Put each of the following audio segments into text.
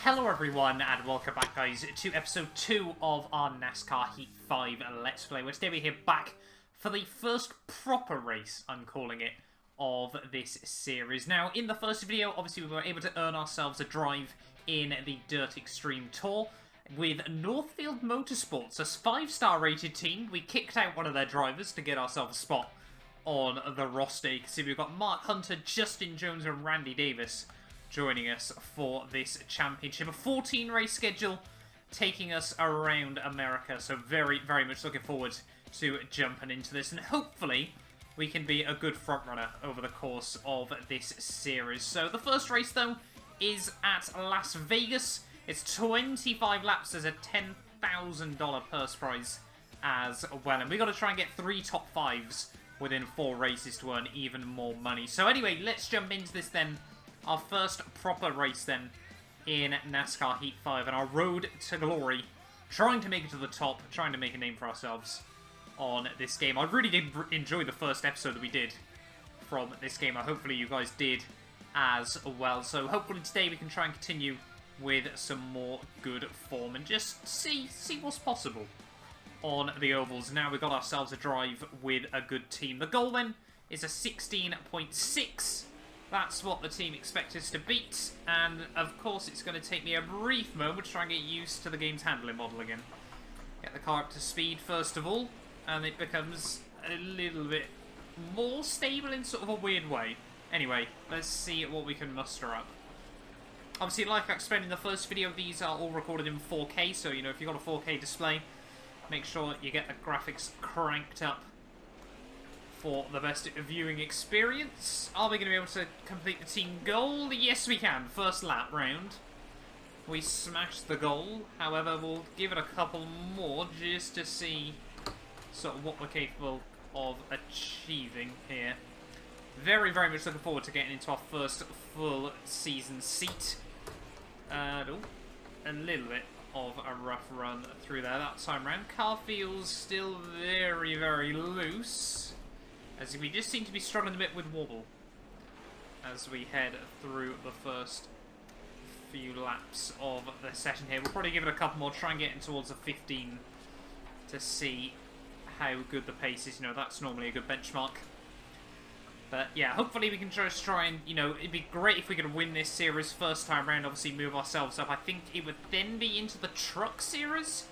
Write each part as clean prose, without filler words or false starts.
Hello everyone and welcome back guys to episode 2 of our NASCAR Heat 5 Let's Play, where today we're here back for the first proper race, I'm calling it, of this series. Now in the first video obviously we were able to earn ourselves a drive in the Dirt Xtreme Tour with Northfield Motorsports, a 5-star rated team. We kicked out one of their drivers to get ourselves a spot on the roster. You can see we've got Mark Hunter, Justin Jones and Randy Davis joining us for this championship. A 14 race schedule taking us around America, so very much looking forward to jumping into this, and hopefully we can be a good front runner over the course of this series. So the first race though is at Las Vegas. It's 25 laps. There's a $10,000 purse prize as well, and we got to try and get 3 top 5s within 4 races to earn even more money. So anyway, let's jump into this then. Our first proper race then in NASCAR Heat 5 and our road to glory. Trying to make it to the top, trying to make a name for ourselves on this game. I really did enjoy the first episode that we did from this game. Hopefully you guys did as well. So hopefully today we can try and continue with some more good form and just see what's possible on the ovals. Now we've got ourselves a drive with a good team. The goal then is a 16.6. That's what the team expects us to beat, and of course it's going to take me a brief moment to try and get used to the game's handling model again. Get the car up to speed first of all, and it becomes a little bit more stable in sort of a weird way. Anyway, let's see what we can muster up. Obviously, like I explained in the first video, these are all recorded in 4K, so you know, if you've got a 4K display, make sure you get the graphics cranked up for the best viewing experience. Are we going to be able to complete the team goal? Yes, we can. First lap round, we smashed the goal. However, we'll give it a couple more just to see sort of what we're capable of achieving here. Very much looking forward to getting into our first full season seat. A little bit of a rough run through there that time round. Car feels still very loose, as we just seem to be struggling a bit with wobble as we head through the first few laps of the session here. We'll probably give it a couple more, try and get in towards a 15 to see how good the pace is. You know, that's normally a good benchmark. But yeah, hopefully we can just try and, you know, it'd be great if we could win this series first time round, obviously move ourselves up. I think it would then be into the truck series,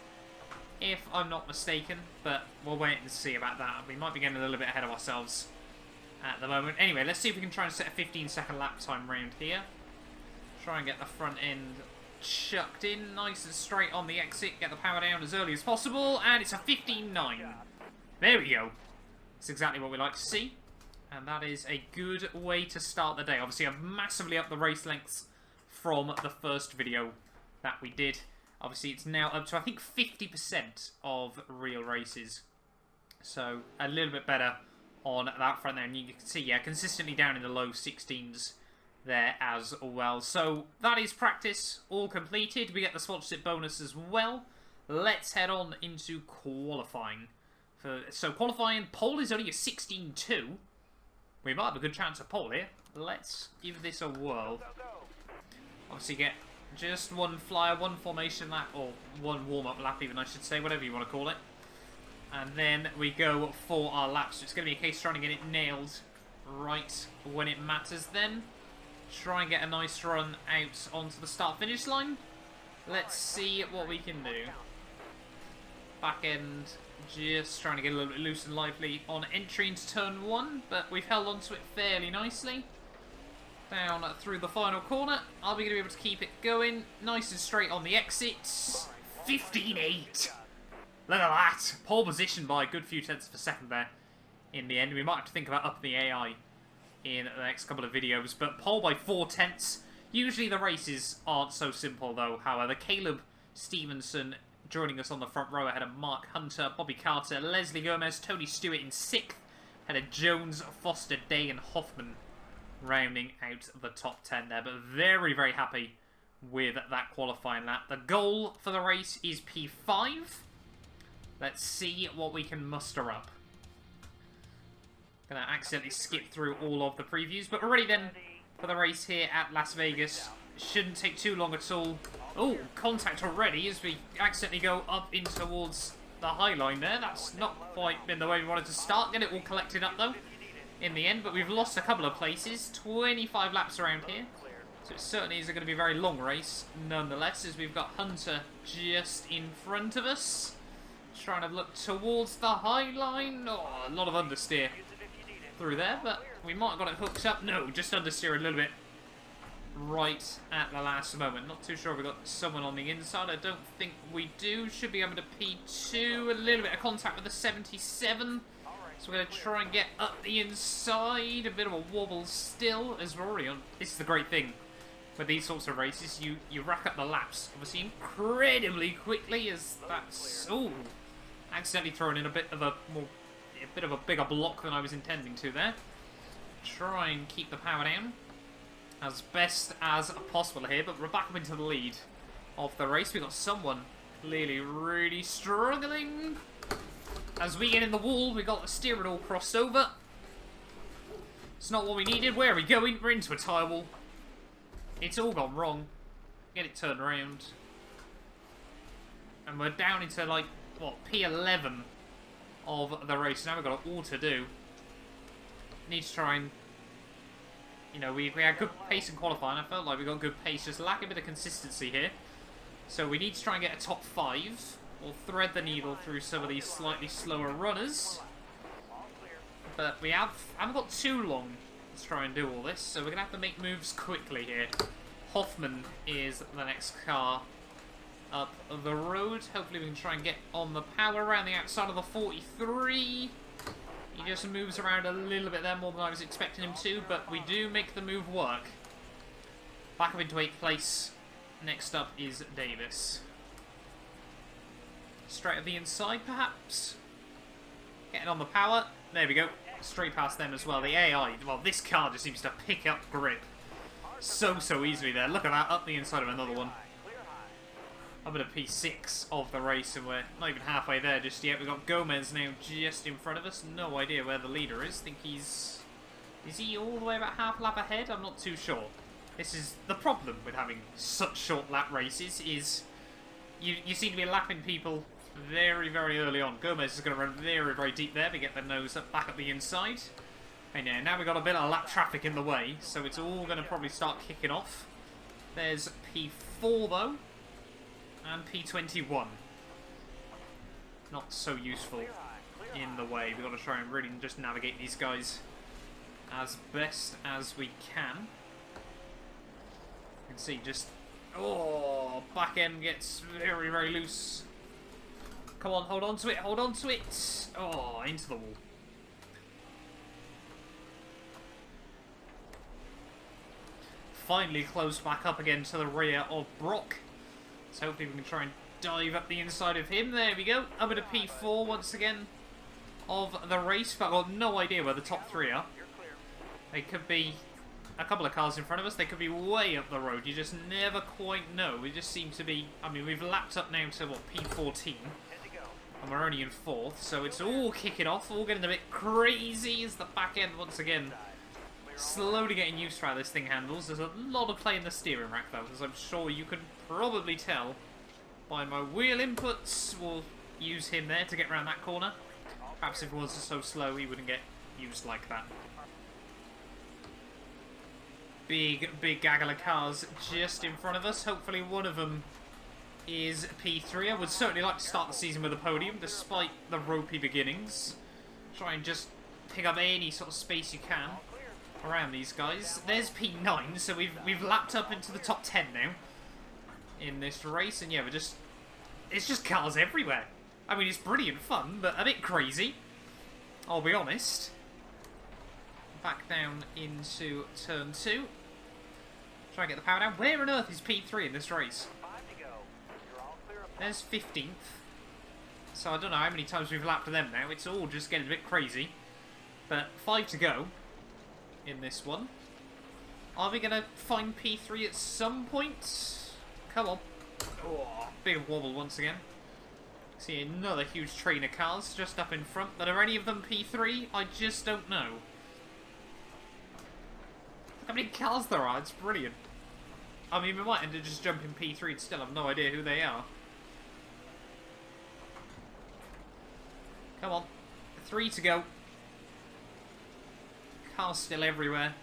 if I'm not mistaken, but we'll wait and see about that. We might be getting a little bit ahead of ourselves at the moment. Anyway, let's see if we can try and set a 15-second lap time round here. Try and get the front end chucked in nice and straight on the exit. Get the power down as early as possible, and it's a 15.9. There we go. That's exactly what we like to see, and that is a good way to start the day. Obviously, I've massively upped the race lengths from the first video that we did. Obviously, it's now up to, I think, 50% of real races. So, a little bit better on that front there. And you can see, yeah, consistently down in the low 16s there as well. So, that is practice all completed. We get the sponsorship bonus as well. Let's head on into qualifying. So, qualifying, pole is only a 16.2. We might have a good chance of pole here. Let's give this a whirl. Obviously, get just one flyer, one formation lap, or one warm-up lap even, I should say, whatever you want to call it. And then we go for our laps. So it's going to be a case of trying to get it nailed right when it matters then. Try and get a nice run out onto the start-finish line. Let's see what we can do. Back end, just trying to get a little bit loose and lively on entry into turn 1, but we've held onto it fairly nicely. Down through the final corner. Are we going to be able to keep it going? Nice and straight on the exit. 15.8. Look at that. Pole position by a good few tenths of a second there in the end. We might have to think about upping the AI in the next couple of videos. But pole by 4 tenths. Usually the races aren't so simple though. However, Caleb Stevenson joining us on the front row ahead of Mark Hunter, Bobby Carter, Leslie Gomez, Tony Stewart in 6th. Ahead of Jones, Foster, Day and Hoffman rounding out the top 10 there, but very happy with that qualifying lap. The goal for the race is P5. Let's see what we can muster up. Gonna accidentally skip through all of the previews, but we're ready then for the race here at Las Vegas. shouldn't take too long at all. Oh, contact already as we accidentally go up in towards the high line there. That's not quite been the way we wanted to start. Get it all collected up though in the end, but we've lost a couple of places. 25 laps around here. So it certainly isn't going to be a very long race nonetheless, as we've got Hunter just in front of us. Trying to look towards the high line. Oh, a lot of understeer through there, but we might have got it hooked up. No, just understeer a little bit right at the last moment. Not too sure if we've got someone on the inside. I don't think we do. Should be able to P2. A little bit of contact with the 77. So we're going to try and get up the inside. A bit of a wobble still, as we're already on. This is the great thing with these sorts of races. You rack up the laps, obviously, incredibly quickly, as that's... Oh, accidentally thrown in a bit of a bigger block than I was intending to there. Try and keep the power down as best as possible here, but we're back up into the lead of the race. We've got someone clearly really struggling. As we get in the wall, we got the steering all crossed over. It's not what we needed. Where are we going? We're into a tyre wall. It's all gone wrong. Get it turned around. And we're down into, like, what, P11 of the race. Now we've got all to do. Need to try and... You know, we had good pace in qualifying. I felt like we got good pace. Just lack a bit of consistency here. So we need to try and get a top 5. We'll thread the needle through some of these slightly slower runners. But we haven't got too long to try and do all this. So we're going to have to make moves quickly here. Hoffman is the next car up the road. Hopefully we can try and get on the power around the outside of the 43. He just moves around a little bit there, more than I was expecting him to, but we do make the move work. Back up into 8th place. Next up is Davis. Straight at the inside, perhaps. Getting on the power. There we go. Straight past them as well. The AI, well, this car just seems to pick up grip so easily there. Look at that, up the inside of another one. Up at a P6 of the race, and we're not even halfway there just yet. We've got Gomez now just in front of us. No idea where the leader is. Think he's... Is he all the way about half a lap ahead? I'm not too sure. This is the problem with having such short lap races, is you seem to be lapping people very early on. Gomez is going to run very deep there to get the nose up, back up the inside. And yeah, now we've got a bit of lap traffic in the way, so it's all going to probably start kicking off. There's P4 though. And P21. Not so useful in the way. We've got to try and really just navigate these guys as best as we can. You can see just... Oh, back end gets very loose. Come on, hold on to it, hold on to it. Oh, into the wall. Finally closed back up again to the rear of Brock. So hopefully we can try and dive up the inside of him. There we go. Up at a P4 once again of the race. But I've got no idea where the top 3 are. They could be a couple of cars in front of us. They could be way up the road. You just never quite know. We just seem to be... I mean, we've lapped up now to, what, P14. And we're only in 4th. So it's all kicking off. All getting a bit crazy as the back end once again slowly getting used to how this thing handles. There's a lot of play in the steering rack though, as I'm sure you can probably tell by my wheel inputs. We'll use him there to get around that corner. Perhaps if it was so slow he wouldn't get used like that. Big gaggle of cars just in front of us. Hopefully one of them is P3. I would certainly like to start the season with a podium despite the ropey beginnings. Try and just pick up any sort of space you can around these guys. There's P9, so we've lapped up into the top 10 now in this race, and yeah, it's just cars everywhere. I mean, it's brilliant fun, but a bit crazy, I'll be honest. Back down into turn 2. Try and get the power down. Where on earth is P3 in this race? There's 15th. So I don't know how many times we've lapped them now. It's all just getting a bit crazy. But 5 to go in this one. Are we going to find P3 at some point? Come on. Oh, big wobble once again. See another huge train of cars just up in front. But are any of them P3? I just don't know. Look how many cars there are. It's brilliant. I mean, we might end up just jumping P3 and still have no idea who they are. Come on. 3 to go. Cars still everywhere.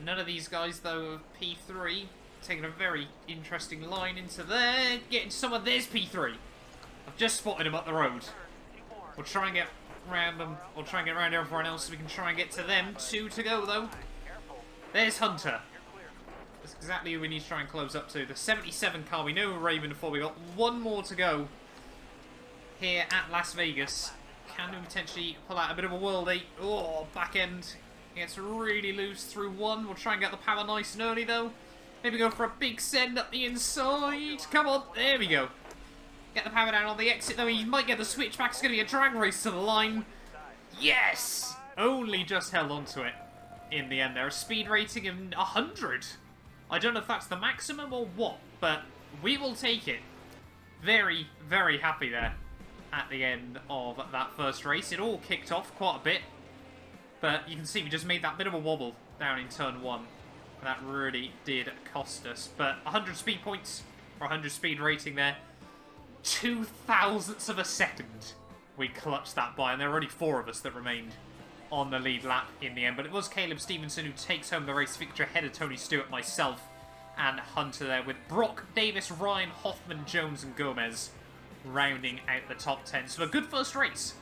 None of these guys, though, of P3. Taking a very interesting line into there. Getting some of this P3. I've just spotted him up the road. We'll try and get around them. We'll try and get around everyone else so we can try and get to them. 2 to go, though. There's Hunter. That's exactly who we need to try and close up to. The 77 car. We know Raven before. We got 1 more to go here at Las Vegas. Can we potentially pull out a bit of a worldie? Oh, back end gets really loose through 1. We'll try and get the power nice and early, though. Maybe go for a big send up the inside. Come on. There we go. Get the power down on the exit, though. He might get the switch back. It's going to be a drag race to the line. Yes! Only just held onto it in the end there. A speed rating of 100. I don't know if that's the maximum or what, but we will take it. Very, very happy there at the end of that first race. It all kicked off quite a bit, but you can see we just made that bit of a wobble down in turn 1. That really did cost us. But 100 speed points, or 100 speed rating there. 2 thousandths of a second we clutched that by, and there were only 4 of us that remained on the lead lap in the end. But it was Caleb Stevenson who takes home the race victory ahead of Tony Stewart, myself, and Hunter there, with Brock, Davis, Ryan, Hoffman, Jones, and Gomez rounding out the top 10. So a good first race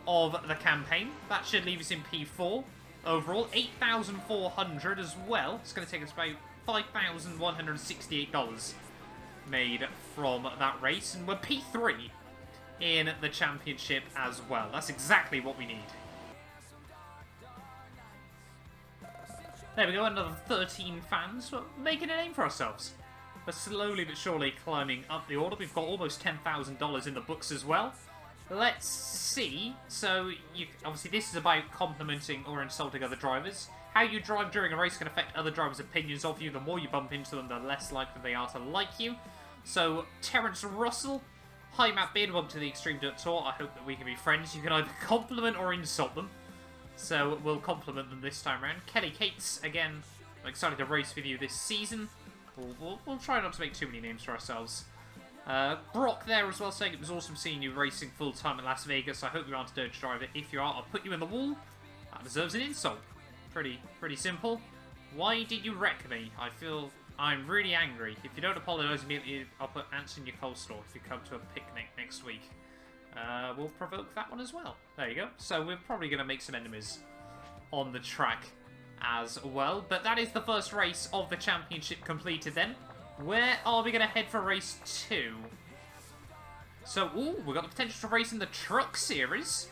of the campaign. That should leave us in P4. Overall, 8,400 as well. It's going to take us about $5,168 made from that race. And we're P3 in the championship as well. That's exactly what we need. There we go, another 13 fans. We're making a name for ourselves. We're slowly but surely climbing up the order. We've got almost $10,000 in the books as well. Let's see. So, obviously this is about complimenting or insulting other drivers. How you drive during a race can affect other drivers' opinions of you. The more you bump into them, the less likely they are to like you. So, Terence Russell. Hi Matt Beard, welcome to the Xtreme Dirt Tour. I hope that we can be friends. You can either compliment or insult them. So, we'll compliment them this time around. Kelly Cates, again, I'm excited to race with you this season. We'll try not to make too many names for ourselves. Brock there as well, saying it was awesome seeing you racing full-time in Las Vegas. I hope you aren't a dirty driver. If you are, I'll put you in the wall. That deserves an insult. Pretty simple. Why did you wreck me? I feel I'm really angry. If you don't apologise immediately, I'll put ants in your coleslaw if you come to a picnic next week. We'll provoke that one as well. There you go. So we're probably going to make some enemies on the track as well. But that is the first race of the championship completed then. Where are we going to head for race 2? So, we've got the potential to race in the Truck Series.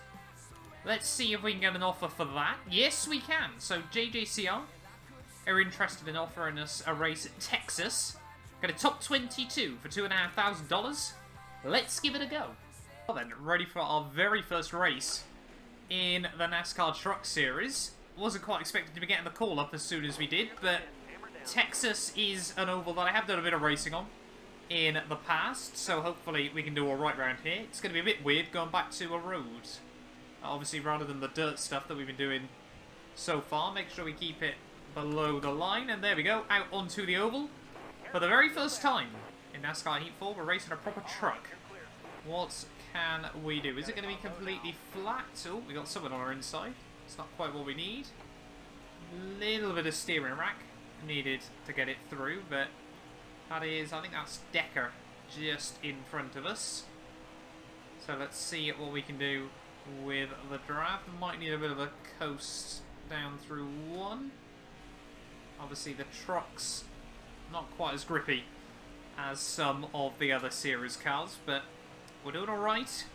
Let's see if we can get an offer for that. Yes, we can. So, JJCR are interested in offering us a race at Texas. Got a top 22 for $2,500. Let's give it a go. Well then, ready for our very first race in the NASCAR Truck Series. Wasn't quite expecting to be getting the call up as soon as we did, but Texas is an oval that I have done a bit of racing on in the past, so hopefully we can do alright around here. It's going to be a bit weird going back to a road, obviously, rather than the dirt stuff that we've been doing so far. Make sure we keep it below the line, and there we go, out onto the oval. For the very first time in NASCAR Heat 4, we're racing a proper truck. What can we do? Is it going to be completely flat? Oh, we got someone on our inside. It's not quite what we need. Little bit of steering rack needed to get it through, but that is, I think that's Decker just in front of us. So let's see what we can do with the draft. Might need a bit of a coast down through 1. Obviously the truck's not quite as grippy as some of the other series cars, but we're doing alright.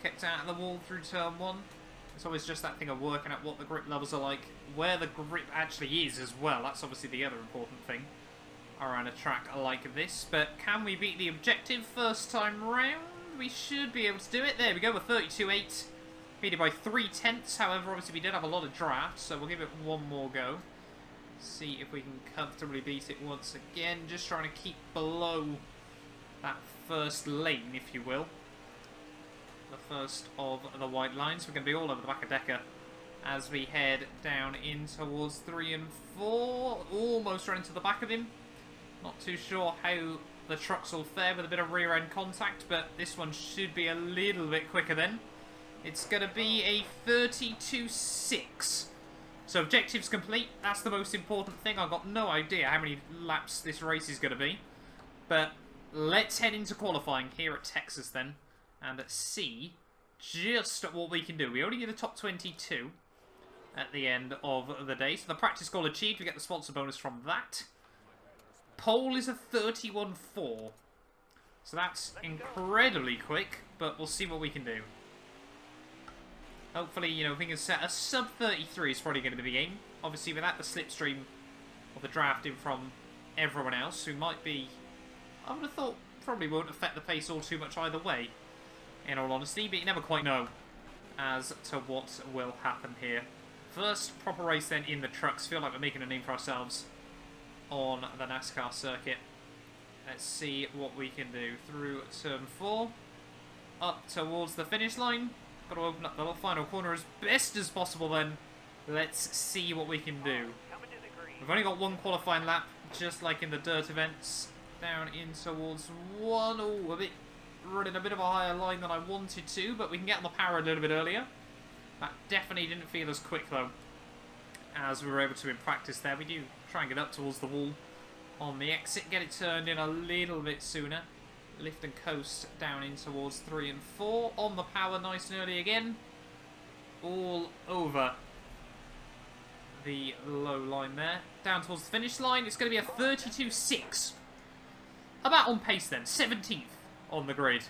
Kept out of the wall through turn 1. It's always just that thing of working out what the grip levels are like, where the grip actually is as well. That's obviously the other important thing around a track like this. But can we beat the objective first time round? We should be able to do it. There we go, we're 32.8. Beat it by 3/10. However, obviously we did have a lot of drafts, so we'll give it one more go. See if we can comfortably beat it once again. Just trying to keep below that first lane, if you will. The first of the white lines. We're going to be all over the back of Decker as we head down in towards 3 and 4. Almost ran into the back of him. Not too sure how the trucks will fare with a bit of rear end contact, but this one should be a little bit quicker then. It's going to be a 32.6. So objectives complete. That's the most important thing. I've got no idea how many laps this race is going to be. But let's head into qualifying here at Texas then and see just what we can do. We only get the top 22 at the end of the day. So the practice goal achieved. We get the sponsor bonus from that. Pole is a 31.4. So that's incredibly quick, but we'll see what we can do. Hopefully, you know, if we can set a sub 33 is probably going to be the aim. Obviously, without the slipstream of the drafting from everyone else, who might be, I would have thought, probably won't affect the pace all too much either way, in all honesty, but you never quite know as to what will happen here. First proper race then in the trucks. Feel like we're making a name for ourselves on the NASCAR circuit. Let's see what we can do. Through turn 4, up towards the finish line. Got to open up the final corner as best as possible then. Let's see what we can do. We've only got one qualifying lap, just like in the dirt events. Down in towards 1. Oh, running a bit of a higher line than I wanted to, but we can get on the power a little bit earlier. That definitely didn't feel as quick though, as we were able to in practice there. We do try and get up towards the wall on the exit, get it turned in a little bit sooner. Lift and coast down in towards 3 and 4. On the power nice and early again. All over the low line there. Down towards the finish line. It's going to be a 32.6. About on pace then. 17th on the grid.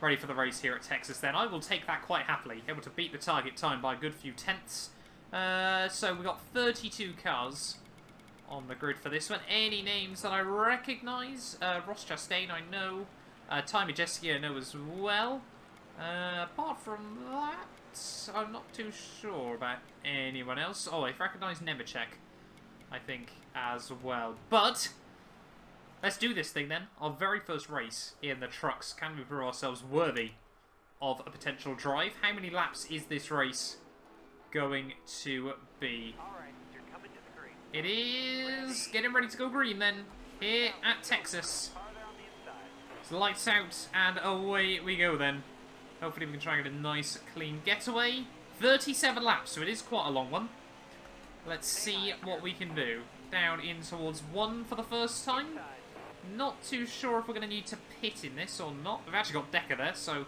Ready for the race here at Texas then. I will take that quite happily. Able to beat the target time by a good few tenths. So we've got 32 cars on the grid for this one. Any names that I recognise? Ross Chastain, I know. Ty Majeski, I know as well. Apart from that, I'm not too sure about anyone else. Oh, I recognise Nemechek, I think, as well. But let's do this thing then. Our very first race in the trucks. Can we prove ourselves worthy of a potential drive? How many laps is this race going to be? It is getting ready to go green then, here at Texas. So lights out and away we go then. Hopefully we can try and get a nice clean getaway. 37 laps, so it is quite a long one. Let's see what we can do. Down in towards 1 for the first time. Not too sure if we're going to need to pit in this or not. We've actually got Decker there, so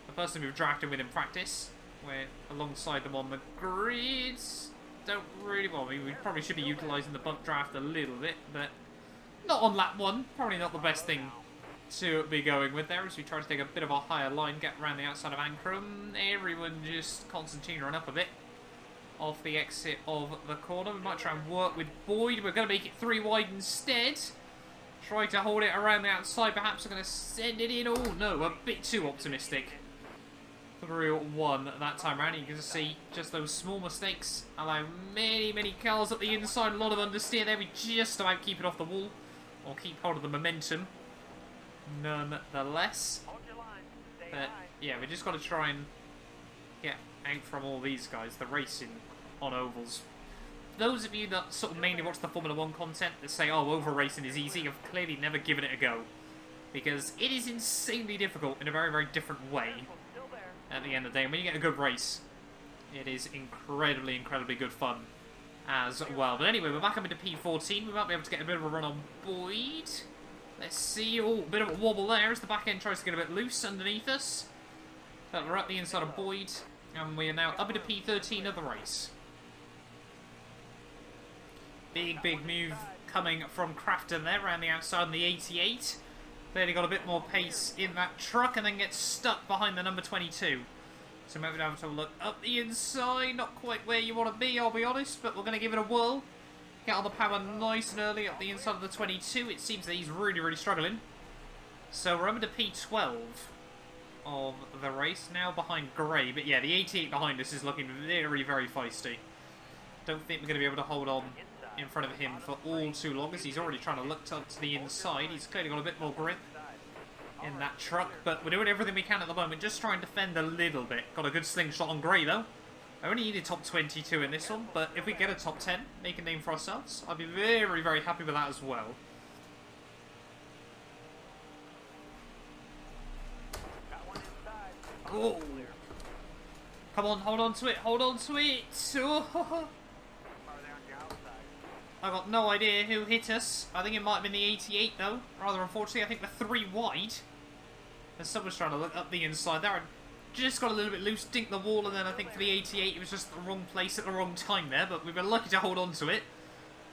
the person we've drafted with in practice. We're alongside them on the grids. Don't really, well, I mean, we probably should be utilising the bump draft a little bit, but not on lap 1. Probably not the best thing to be going with there, as we try to take a bit of a higher line, get around the outside of Ankrum. Everyone just concentrating on up a bit off the exit of the corner. We might try and work with Boyd. We're going to make it 3 wide instead. Try to hold it around the outside. Perhaps we're going to send it in. Oh no, a bit too optimistic. Through 1 that time around. You can see just those small mistakes allow many cars at the inside. A lot of understeer there. We just about keep it off the wall, or keep hold of the momentum nonetheless. But yeah, we just got to try and get out from all these guys. The racing on ovals. Those of you that sort of mainly watch the Formula 1 content that say, oh, oval racing is easy, have clearly never given it a go, because it is insanely difficult in a very different way. At the end of the day, when you get a good race, it is incredibly good fun as well. But anyway, we're back up into P14. We might be able to get a bit of a run on Boyd. Let's see. Oh, a bit of a wobble there as the back end tries to get a bit loose underneath us. But we're at the inside of Boyd, and we are now up into P13 of the race. Big move coming from Crafton there around the outside on the 88. Clearly got a bit more pace in that truck and then gets stuck behind the number 22. So maybe we'll have to look up the inside. Not quite where you want to be, I'll be honest, but we're going to give it a whirl. Get on the power nice and early up the inside of the 22. It seems that he's really struggling. So we're up to P12 of the race, now behind Gray. But yeah, the 88 behind us is looking very feisty. Don't think we're going to be able to hold on in front of him for all too long, as he's already trying to look to the inside. He's clearly got a bit more grip in that truck, but we're doing everything we can at the moment, just trying to defend a little bit. Got a good slingshot on Gray though. I only needed top 22 in this one, but if we get a top 10, make a name for ourselves, I'd be very, very happy with that as well. Oh. Come on, hold on to it, hold on to it! Oh. I got no idea who hit us. I think it might have been the 88 though. Rather unfortunately, I think the 3 wide. And someone's trying to look up the inside there. Just got a little bit loose, dinked the wall, and then I think for the 88 it was just the wrong place at the wrong time there, but we've been lucky to hold on to it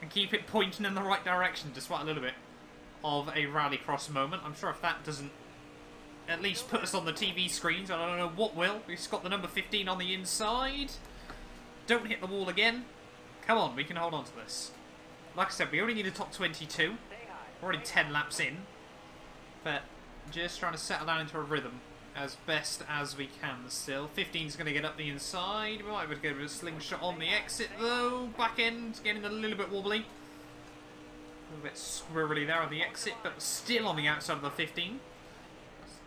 and keep it pointing in the right direction despite a little bit of a rallycross moment. I'm sure if that doesn't at least put us on the TV screens, I don't know what will. We've got the number 15 on the inside. Don't hit the wall again. Come on, we can hold on to this. Like I said, we only need a top 22. We're already 10 laps in, but just trying to settle down into a rhythm as best as we can still. 15's going to get up the inside. We might be able to get a bit of a slingshot on the exit though. Back end getting a little bit wobbly. A little bit squirrely there on the exit, but still on the outside of the 15.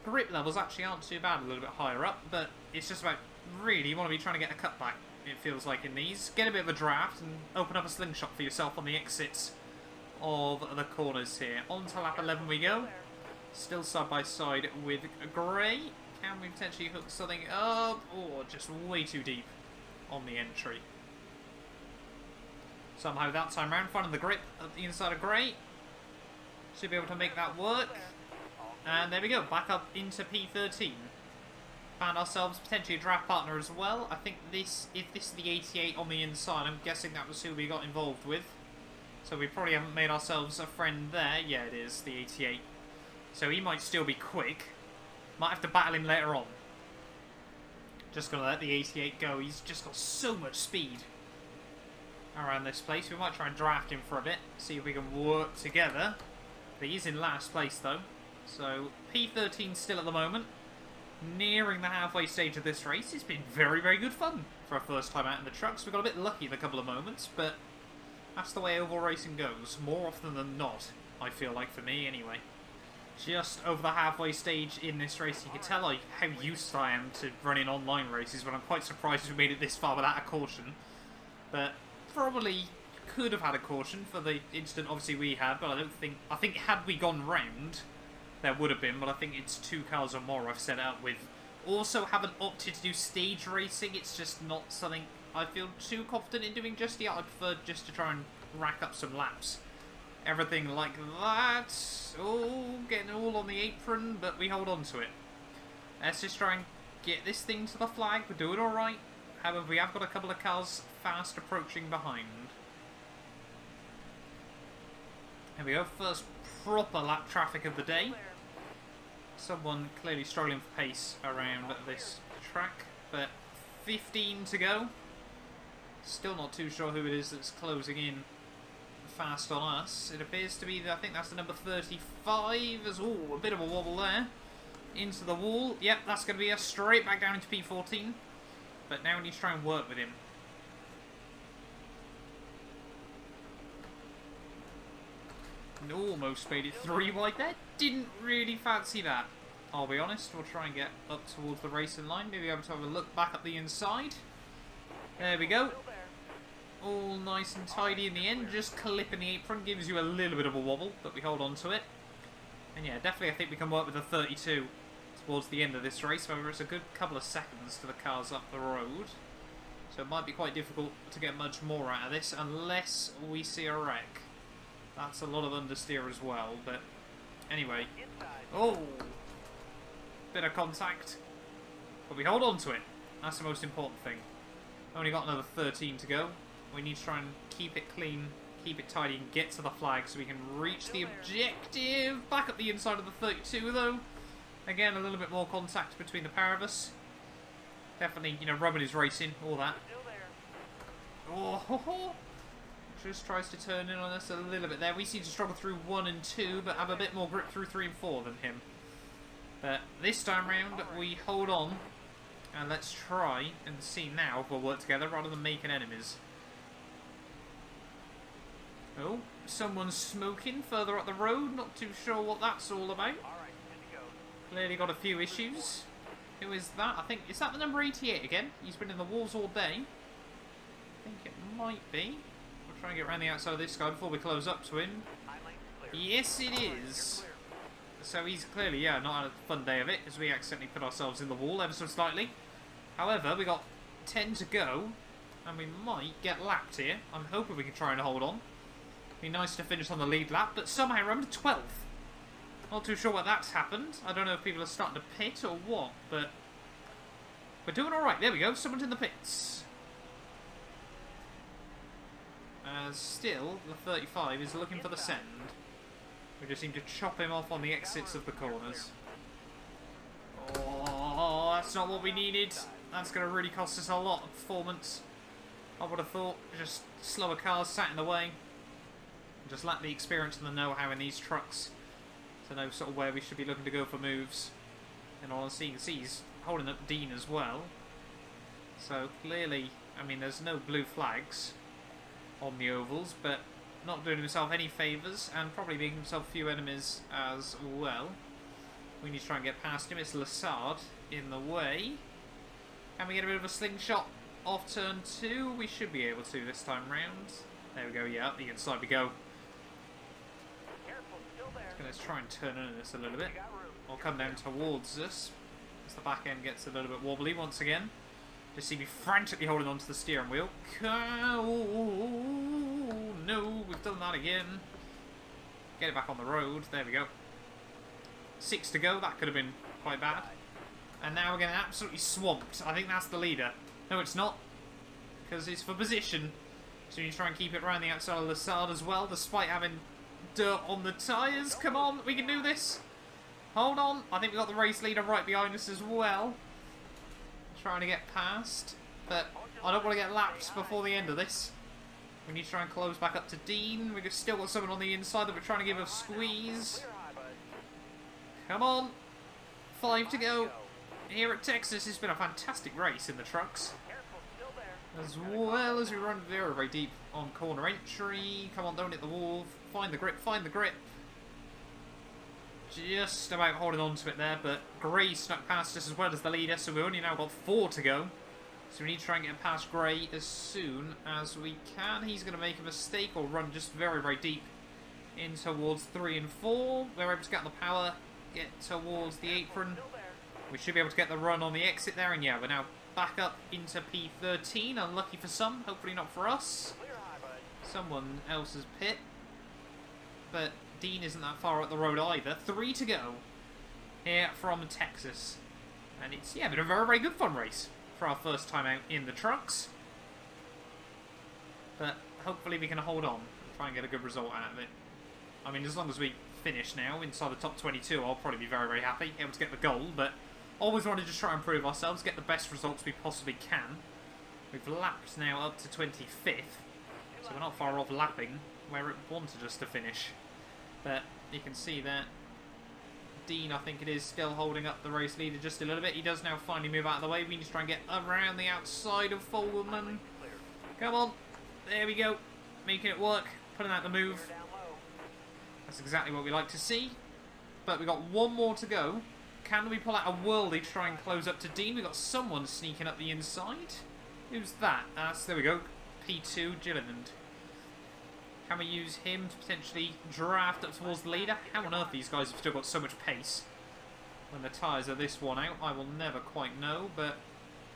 Grip levels actually aren't too bad, a little bit higher up, but it's just about really you want to be trying to get a cutback, it feels like, in these. Get a bit of a draft and open up a slingshot for yourself on the exits of the corners here. On to lap 11 we go. Still side by side with Gray. Can we potentially hook something up? Or just way too deep on the entry. Somehow that time round, finding the grip at the inside of Gray. Should be able to make that work. And there we go, back up into P13. Found ourselves potentially a draft partner as well. I think this, if this is the 88 on the inside, I'm guessing that was who we got involved with. So we probably haven't made ourselves a friend there. Yeah, it is, the 88. So he might still be quick. Might have to battle him later on. Just going to let the 88 go. He's just got so much speed around this place. We might try and draft him for a bit. See if we can work together. But he's in last place though. So P13 still at the moment. Nearing the halfway stage of this race. It's been very, very good fun for our first time out in the trucks. We got a bit lucky in a couple of moments. But that's the way oval racing goes. More often than not, I feel like, for me anyway. Just over the halfway stage in this race, you can tell how used I am to running online races, but I'm quite surprised we made it this far without a caution. But probably could have had a caution for the incident obviously we had, but I think had we gone round, there would have been, but I think it's 2 cars or more I've set out with. Also haven't opted to do stage racing, it's just not something I feel too confident in doing just yet. I prefer just to try and rack up some laps. Everything like that. Oh, getting all on the apron, but we hold on to it. Let's just try and get this thing to the flag. We're doing alright. However, we have got a couple of cars fast approaching behind. Here we go. First proper lap traffic of the day. Someone clearly struggling for pace around this track. But 15 to go. Still not too sure who it is that's closing in fast on us. It appears to be, I think that's the number 35 as a bit of a wobble there. Into the wall. Yep, that's going to be a straight back down into P14. But now we need to try and work with him. And almost made it 3 wide there. Didn't really fancy that, I'll be honest. We'll try and get up towards the racing line. Maybe able to have a look back up the inside. There we go. All nice and tidy in the end. Just clipping the apron gives you a little bit of a wobble, but we hold on to it. And yeah, definitely I think we can work with the 32 towards the end of this race. However, it's a good couple of seconds to the cars up the road. So it might be quite difficult to get much more out of this unless we see a wreck. That's a lot of understeer as well, but anyway. Oh! Bit of contact. But we hold on to it. That's the most important thing. Only got another 13 to go. We need to try and keep it clean, keep it tidy, and get to the flag so we can reach the objective. Back up the inside of the 32 though. Again, a little bit more contact between the pair of us. Definitely, you know, rubbing his racing, all that. Oh, ho, ho. Just tries to turn in on us a little bit there. We seem to struggle through 1 and 2, but have a bit more grip through 3 and 4 than him. But this time round, we hold on. And let's try and see now if we'll work together rather than making enemies. Oh, someone's smoking further up the road. Not too sure what that's all about. Clearly got a few issues. Who is that? I think, is that the number 88 again? He's been in the walls all day. I think it might be. We'll try and get around the outside of this guy before we close up to him. Yes, it is. So he's clearly, yeah, not had a fun day of it, as we accidentally put ourselves in the wall ever so slightly. However, we got 10 to go, and we might get lapped here. I'm hoping we can try and hold on. Be nice to finish on the lead lap, but somehow we're under 12th. Not too sure what that's happened. I don't know if people are starting to pit or what, but we're doing alright. There we go, someone's in the pits. Still, the 35 is looking for the send. We just seem to chop him off on the exits of the corners. Oh, that's not what we needed. That's going to really cost us a lot of performance. I would have thought just slower cars sat in the way. Just lack the experience and the know-how in these trucks to know sort of where we should be looking to go for moves. And honestly, you can see he's holding up Dean as well. So clearly, I mean, there's no blue flags on the ovals, but not doing himself any favours, and probably making himself a few enemies as well. We need to try and get past him. It's Lassard in the way. Can we get a bit of a slingshot off turn 2? We should be able to this time round. There we go, yeah, up the inside we go. Let's try and turn in this a little bit. Or come down towards us, as the back end gets a little bit wobbly once again. Just see me frantically holding onto the steering wheel. Oh, no, we've done that again. Get it back on the road. There we go. 6 to go. That could have been quite bad. And now we're getting absolutely swamped. I think that's the leader. No, it's not. Because it's for position. So you try and keep it around the outside of Lassard as well, despite having dirt on the tyres. Come on, we can do this. Hold on. I think we got the race leader right behind us as well. Trying to get past, but I don't want to get lapped before the end of this. We need to try and close back up to Dean. We've still got someone on the inside that we're trying to give a squeeze. Come on. 5 to go. Here at Texas, it's been a fantastic race in the trucks. As well as we run very, very deep on corner entry. Come on, don't hit the wall. Find the grip, find the grip. Just about holding on to it there, but Gray snuck past us as well as the leader, so we've only now got 4 to go. So we need to try and get past Gray as soon as we can. He's going to make a mistake or run just very, very deep in towards 3 and 4. We're able to get on the power, get towards the apron. We should be able to get the run on the exit there, and yeah, we're now back up into P13. Unlucky for some, hopefully not for us. Someone else's pit. But Dean isn't that far up the road either. 3 to go here from Texas. And it's, yeah, been a very, very good fun race for our first time out in the trucks. But hopefully we can hold on and try and get a good result out of it. I mean, as long as we finish now inside the top 22, I'll probably be very, very happy. Able to get the goal, but always want to just try and improve ourselves, get the best results we possibly can. We've lapped now up to 25th, so we're not far off lapping where it wanted us to finish. But you can see that Dean, I think it is, still holding up the race leader just a little bit. He does now finally move out of the way. We need to try and get around the outside of Fogelman. Come on. There we go. Making it work. Putting out the move. That's exactly what we like to see. But we've got 1 more to go. Can we pull out a worldie to try and close up to Dean? We've got someone sneaking up the inside. Who's that? There we go. P2, Gilliland. Can we use him to potentially draft up towards the leader? How on earth these guys have still got so much pace when the tyres are this one out? I will never quite know, but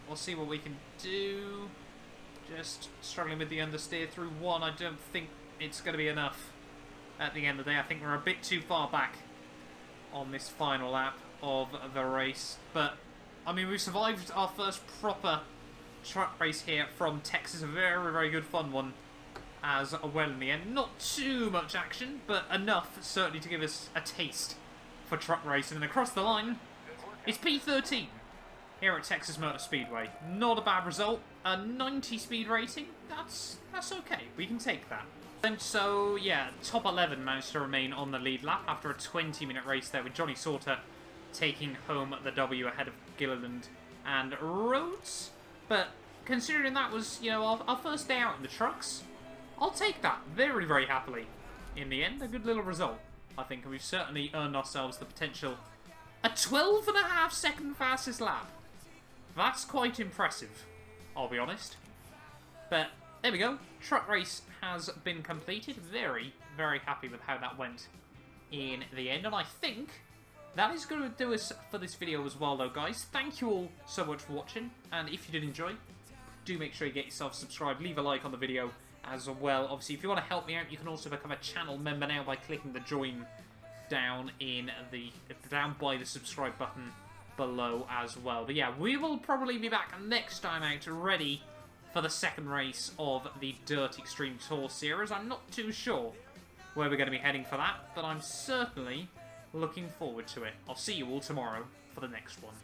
we'll see what we can do. Just struggling with the understeer through 1. I don't think it's going to be enough at the end of the day. I think we're a bit too far back on this final lap of the race. But, I mean, we've survived our first proper truck race here from Texas. A very, very good fun one as well in the end. Not too much action, but enough certainly to give us a taste for truck racing. And across the line, it's P13 here at Texas Motor Speedway. Not a bad result. A 90 speed rating. That's okay. We can take that. And so, yeah, top 11 managed to remain on the lead lap after a 20-minute race there with Johnny Sauter taking home the W ahead of Gilliland and Rhodes. But considering that was, you know, our first day out in the trucks, I'll take that very, very happily. In the end, a good little result, I think, and we've certainly earned ourselves the potential A 12.5-second fastest lap. That's quite impressive, I'll be honest. But there we go. Truck race has been completed. Very, very happy with how that went in the end. And I think that is going to do us for this video as well, though, guys. Thank you all so much for watching. And if you did enjoy, do make sure you get yourself subscribed. Leave a like on the video as well. Obviously, if you want to help me out, you can also become a channel member now by clicking the join down by the subscribe button below as well. But yeah, we will probably be back next time out, ready for the second race of the Dirt Xtreme Tour series. I'm not too sure where we're going to be heading for that, but I'm certainly looking forward to it. I'll see you all tomorrow for the next one.